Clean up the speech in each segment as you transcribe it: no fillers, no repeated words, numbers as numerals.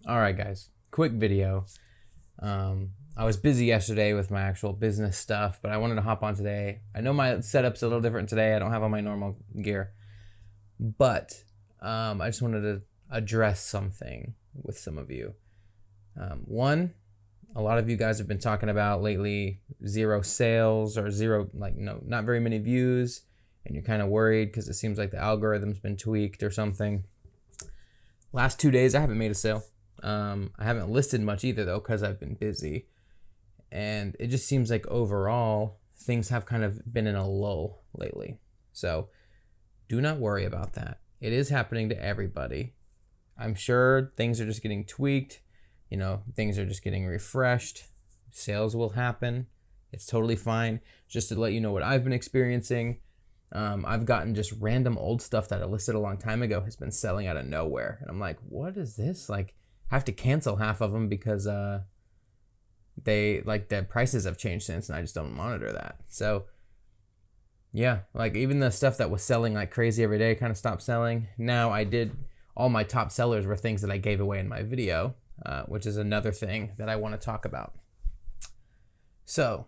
All right, guys, quick video. I was busy yesterday with my actual business stuff, but I wanted to hop on today. I know my setup's a little different today. I don't have all my normal gear, but I just wanted to address something with some of you. One, a lot of you guys have been talking about lately zero sales or zero, not very many views, and you're kind of worried because it seems like the algorithm's been tweaked or something. Last 2 days, I haven't made a sale. I haven't listed much either though because I've been busy, and it just seems like overall things have kind of been in a lull lately. So do not worry about that. It is happening to everybody. I'm sure things are just getting tweaked. Things are just getting refreshed. Sales will happen. It's totally fine. Just to let you know what I've been experiencing. I've gotten just random old stuff that I listed a long time ago has been selling out of nowhere. And I'm like, what is this? Like, I have to cancel half of them because the prices have changed since, and I just don't monitor that. So yeah, like even the stuff that was selling like crazy every day kind of stopped selling. Now all my top sellers were things that I gave away in my video, which is another thing that I want to talk about. So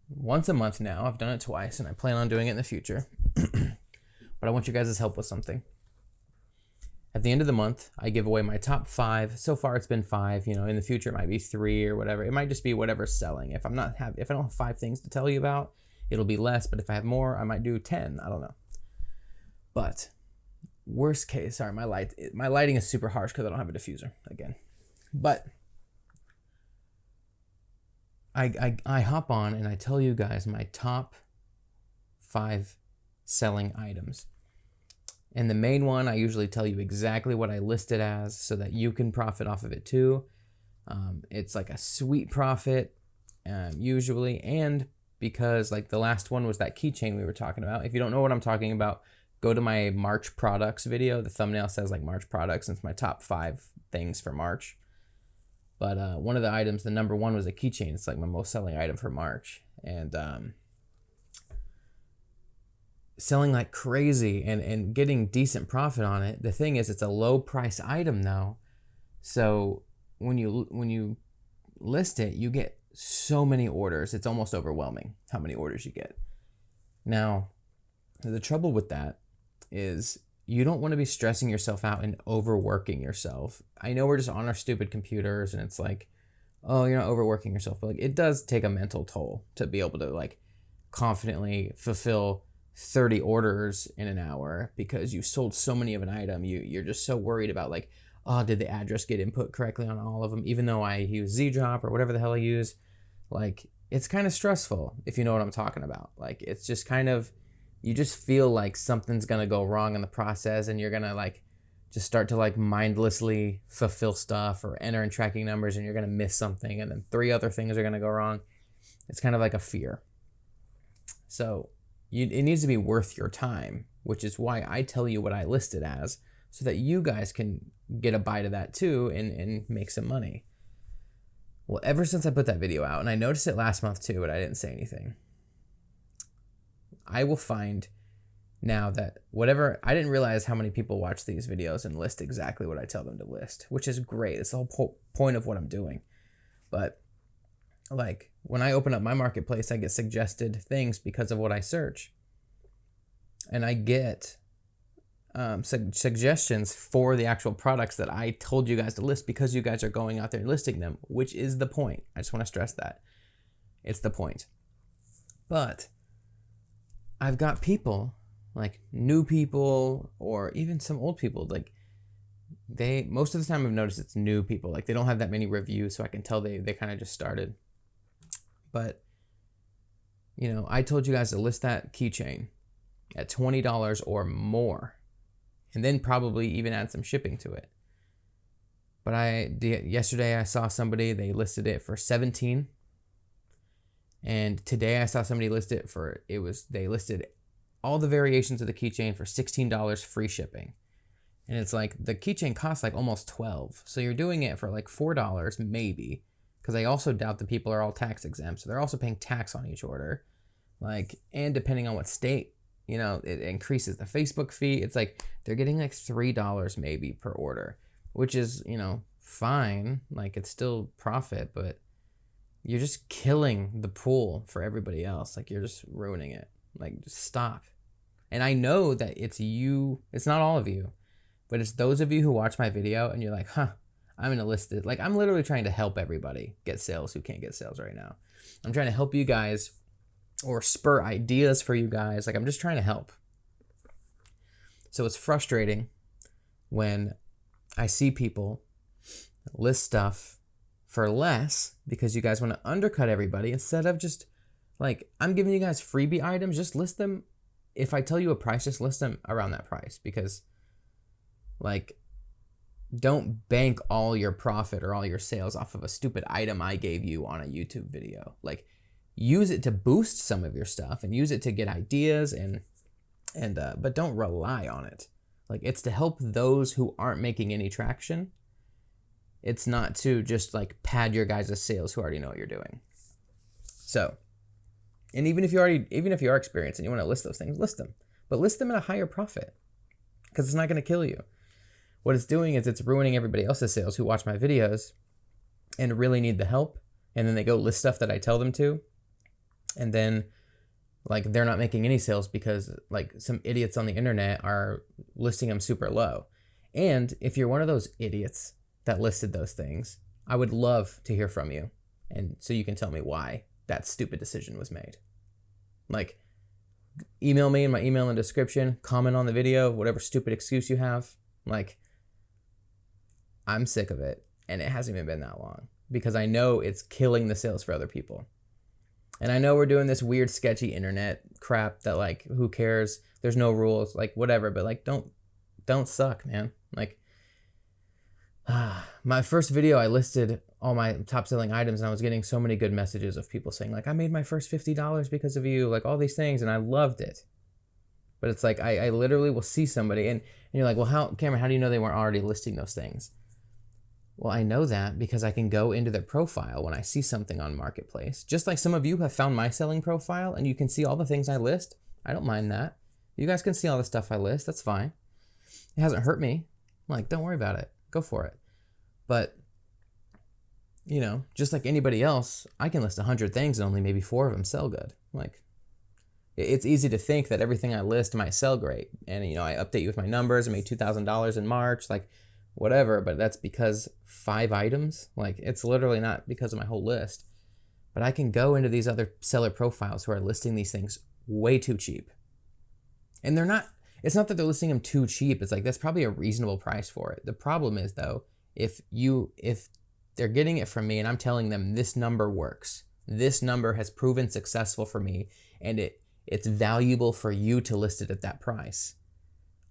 once a month now, I've done it twice and I plan on doing it in the future, but I want you guys' help with something. At the end of the month, I give away my top 5. So far it's been 5, in the future it might be 3 or whatever. It might just be whatever's selling. If I don't have 5 things to tell you about, it'll be less, but if I have more, I might do 10. I don't know. But worst case, sorry, my lighting is super harsh because I don't have a diffuser again. But I hop on and I tell you guys my top 5 selling items. And the main one, I usually tell you exactly what I list it as so that you can profit off of it too. It's like a sweet profit, usually. And because like the last one was that keychain we were talking about. If you don't know what I'm talking about, go to my March products video. The thumbnail says like March products, and it's my top 5 things for March. But one of the items, the number 1 was a keychain. It's like my most selling item for March. And selling like crazy and getting decent profit on it. The thing is, it's a low price item though. So when you list it, you get so many orders. It's almost overwhelming how many orders you get. Now, the trouble with that is you don't want to be stressing yourself out and overworking yourself. I know we're just on our stupid computers and it's like, oh, you're not overworking yourself, but like it does take a mental toll to be able to like confidently fulfill 30 orders in an hour because you sold so many of an item. You're just so worried about like, oh, did the address get input correctly on all of them? Even though I use Z-Drop or whatever the hell I use, like it's kind of stressful if you know what I'm talking about. Like it's just kind of, you just feel like something's going to go wrong in the process and you're going to like just start to like mindlessly fulfill stuff or enter in tracking numbers and you're going to miss something and then 3 other things are going to go wrong. It's kind of like a fear. So it needs to be worth your time, which is why I tell you what I list it as so that you guys can get a bite of that too and make some money. Well, ever since I put that video out, and I noticed it last month too, but I didn't say anything, I will find now that I didn't realize how many people watch these videos and list exactly what I tell them to list, which is great. It's the whole point of what I'm doing. But like when I open up my marketplace, I get suggested things because of what I search. And I get suggestions for the actual products that I told you guys to list because you guys are going out there and listing them, which is the point. I just want to stress that. It's the point. But I've got people, like new people or even some old people, like most of the time I've noticed it's new people. Like they don't have that many reviews, so I can tell they kind of just started. But, I told you guys to list that keychain at $20 or more, and then probably even add some shipping to it. But yesterday I saw somebody, they listed it for $17. And today I saw somebody list it they listed all the variations of the keychain for $16 free shipping. And it's like the keychain costs like almost $12. So you're doing it for like $4 maybe. Because I also doubt that people are all tax exempt. So they're also paying tax on each order. And depending on what state, it increases the Facebook fee. It's like they're getting like $3 maybe per order, which is, fine. Like, it's still profit, but you're just killing the pool for everybody else. Like, you're just ruining it. Like, just stop. And I know that it's you, it's not all of you, but it's those of you who watch my video and you're like, huh, I'm gonna list it. Like, I'm literally trying to help everybody get sales who can't get sales right now. I'm trying to help you guys or spur ideas for you guys. Like, I'm just trying to help. So it's frustrating when I see people list stuff for less because you guys want to undercut everybody instead of just, like, I'm giving you guys freebie items. Just list them. If I tell you a price, just list them around that price, because, like, don't bank all your profit or all your sales off of a stupid item I gave you on a YouTube video. Like, use it to boost some of your stuff and use it to get ideas but don't rely on it. Like, it's to help those who aren't making any traction. It's not to just, like, pad your guys' sales who already know what you're doing. So, and even if you are experienced and you want to list those things, list them. But list them at a higher profit, because it's not going to kill you. What it's doing is it's ruining everybody else's sales who watch my videos and really need the help. And then they go list stuff that I tell them to. And then, like, they're not making any sales because, like, some idiots on the internet are listing them super low. And if you're one of those idiots that listed those things, I would love to hear from you. And so you can tell me why that stupid decision was made. Like, email me in my email in the description, comment on the video, whatever stupid excuse you have. Like, I'm sick of it. And it hasn't even been that long, because I know it's killing the sales for other people. And I know we're doing this weird, sketchy internet crap that, like, who cares? There's no rules, like, whatever. But, like, don't suck, man. Like, my first video, I listed all my top selling items, and I was getting so many good messages of people saying, like, I made my first $50 because of you, like, all these things, and I loved it. But it's like, I literally will see somebody, and you're like, well, Cameron, how do you know they weren't already listing those things? Well, I know that because I can go into their profile when I see something on Marketplace. Just like some of you have found my selling profile and you can see all the things I list. I don't mind that. You guys can see all the stuff I list. That's fine. It hasn't hurt me. Like, don't worry about it. Go for it. But, you know, just like anybody else, I can list 100 things and only maybe 4 of them sell good. Like, it's easy to think that everything I list might sell great. And, you know, I update you with my numbers. I made $2,000 in March. Like, whatever, but that's because 5 items. Like, it's literally not because of my whole list. But I can go into these other seller profiles who are listing these things way too cheap. And it's not that they're listing them too cheap. It's like, that's probably a reasonable price for it. The problem is, though, if they're getting it from me and I'm telling them this number works, this number has proven successful for me, and it's valuable for you to list it at that price,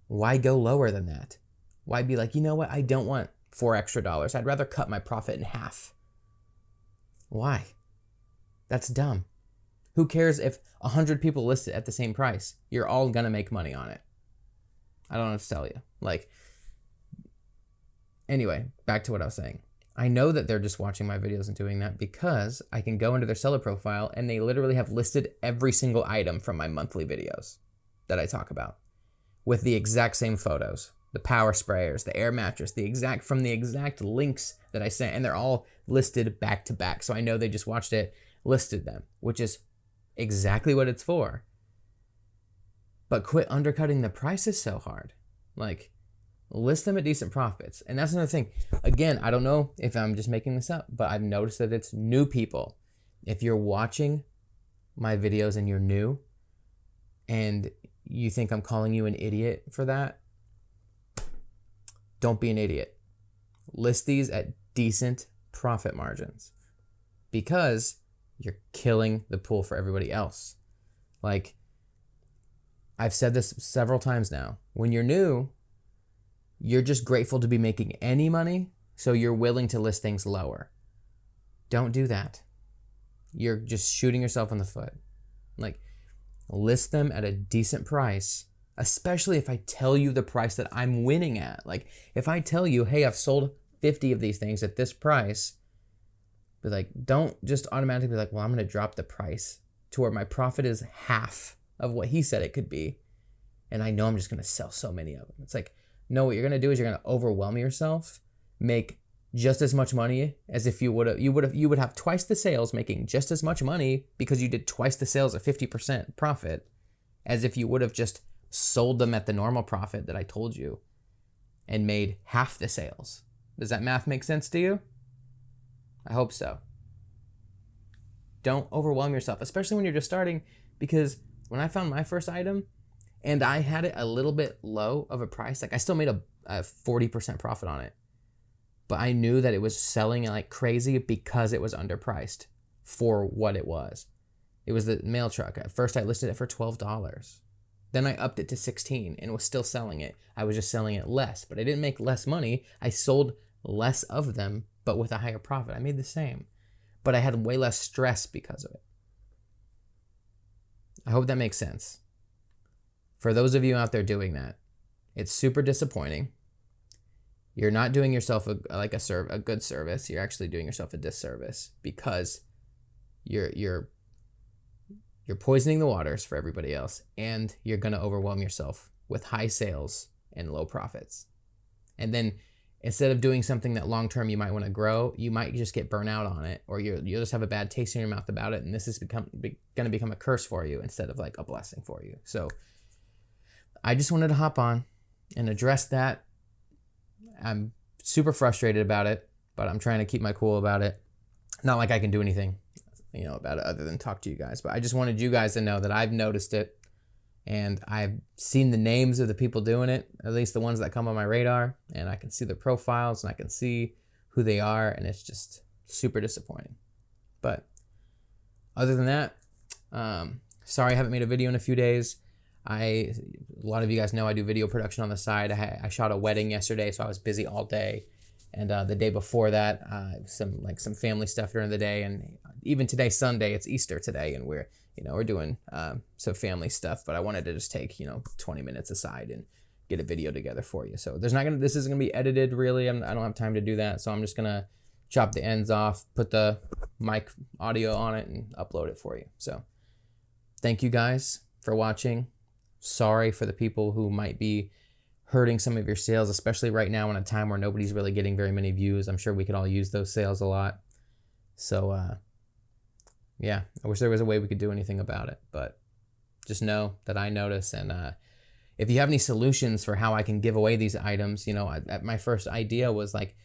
why go lower than that? Why be like, you know what? I don't want $4 extra. I'd rather cut my profit in half. Why? That's dumb. Who cares if 100 people list it at the same price? You're all going to make money on it. I don't know what to tell you. Like, anyway, back to what I was saying. I know that they're just watching my videos and doing that because I can go into their seller profile and they literally have listed every single item from my monthly videos that I talk about with the exact same photos. The power sprayers, the air mattress, from the exact links that I sent, and they're all listed back to back. So I know they just watched it, listed them, which is exactly what it's for. But quit undercutting the prices so hard. Like, list them at decent profits. And that's another thing. Again, I don't know if I'm just making this up, but I've noticed that it's new people. If you're watching my videos and you're new and you think I'm calling you an idiot for that, don't be an idiot. List these at decent profit margins, because you're killing the pool for everybody else. Like, I've said this several times now. When you're new, you're just grateful to be making any money, so you're willing to list things lower. Don't do that. You're just shooting yourself in the foot. Like, list them at a decent price, especially if I tell you the price that I'm winning at. Like, if I tell you, hey, I've sold 50 of these things at this price, but, like, don't just automatically be like, well, I'm going to drop the price to where my profit is half of what he said it could be, and I know I'm just going to sell so many of them. It's like, no, what you're going to do is you're going to overwhelm yourself, make just as much money as if you would have twice the sales, making just as much money because you did twice the sales at 50% profit as if you would have just sold them at the normal profit that I told you and made half the sales. Does that math make sense to you? I hope so. Don't overwhelm yourself, especially when you're just starting, because when I found my first item and I had it a little bit low of a price, like I still made a 40% profit on it, but I knew that it was selling like crazy because it was underpriced for what it was. It was the mail truck. At first I listed it for $12. Then I upped it to $16 and was still selling it. I was just selling it less, but I didn't make less money. I sold less of them, but with a higher profit. I made the same, but I had way less stress because of it. I hope that makes sense. For those of you out there doing that, it's super disappointing. You're not doing yourself a good service. You're actually doing yourself a disservice because you're poisoning the waters for everybody else, and you're going to overwhelm yourself with high sales and low profits. And then instead of doing something that long-term you might want to grow, you might just get burnt out on it, or you'll just have a bad taste in your mouth about it, and this is going to become a curse for you instead of like a blessing for you. So I just wanted to hop on and address that. I'm super frustrated about it, but I'm trying to keep my cool about it. Not like I can do anything, about it other than talk to you guys, but I just wanted you guys to know that I've noticed it and I've seen the names of the people doing it, at least the ones that come on my radar, and I can see their profiles and I can see who they are, and it's just super disappointing. But other than that, sorry I haven't made a video in a few days. A lot of you guys know I do video production on the side. I shot a wedding yesterday, so I was busy all day. And the day before that, some family stuff during the day, and even today, Sunday, it's Easter today, and we're doing some family stuff. But I wanted to just take 20 minutes aside and get a video together for you. So this isn't gonna be edited really. I don't have time to do that, so I'm just gonna chop the ends off, put the mic audio on it, and upload it for you. So thank you guys for watching. Sorry for the people who might be hurting some of your sales, especially right now in a time where nobody's really getting very many views. I'm sure we could all use those sales a lot. So yeah, I wish there was a way we could do anything about it, but just know that I notice. And if you have any solutions for how I can give away these items, my first idea was like,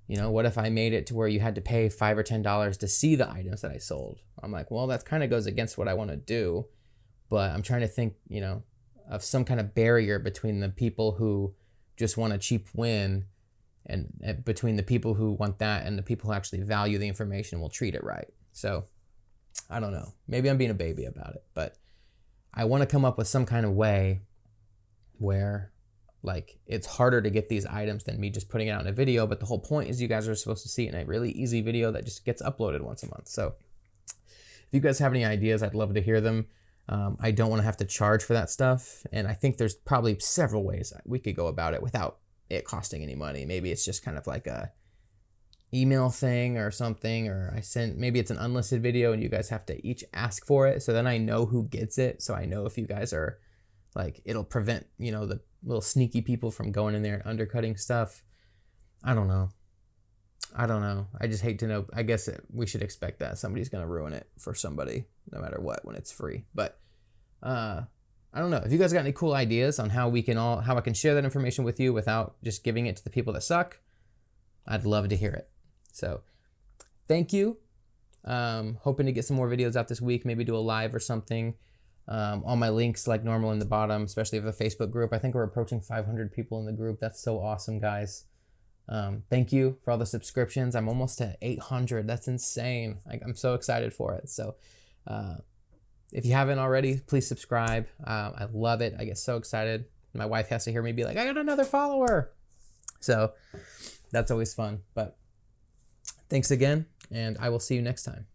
what if I made it to where you had to pay $5 or $10 to see the items that I sold? I'm like, well, that kind of goes against what I want to do, but I'm trying to think, of some kind of barrier between the people who just want a cheap win and between the people who want that and the people who actually value the information and will treat it right. So I don't know. Maybe I'm being a baby about it, but I want to come up with some kind of way where like it's harder to get these items than me just putting it out in a video. But the whole point is you guys are supposed to see it in a really easy video that just gets uploaded once a month. So if you guys have any ideas, I'd love to hear them. I don't want to have to charge for that stuff. And I think there's probably several ways we could go about it without it costing any money. Maybe it's just kind of like a email thing or something, or maybe it's an unlisted video and you guys have to each ask for it. So then I know who gets it. So I know if you guys are like, it'll prevent, the little sneaky people from going in there and undercutting stuff. I don't know. I just hate to know. I guess we should expect that somebody's going to ruin it for somebody no matter what when it's free. But I don't know. If you guys got any cool ideas on how I can share that information with you without just giving it to the people that suck, I'd love to hear it. So thank you. Hoping to get some more videos out this week, maybe do a live or something. All my links like normal in the bottom, especially of the Facebook group. I think we're approaching 500 people in the group. That's so awesome, guys. Thank you for all the subscriptions. I'm almost at 800. That's insane. I'm so excited for it. So if you haven't already, please subscribe. I love it. I get so excited. My wife has to hear me be like, I got another follower. So that's always fun. But thanks again, and I will see you next time.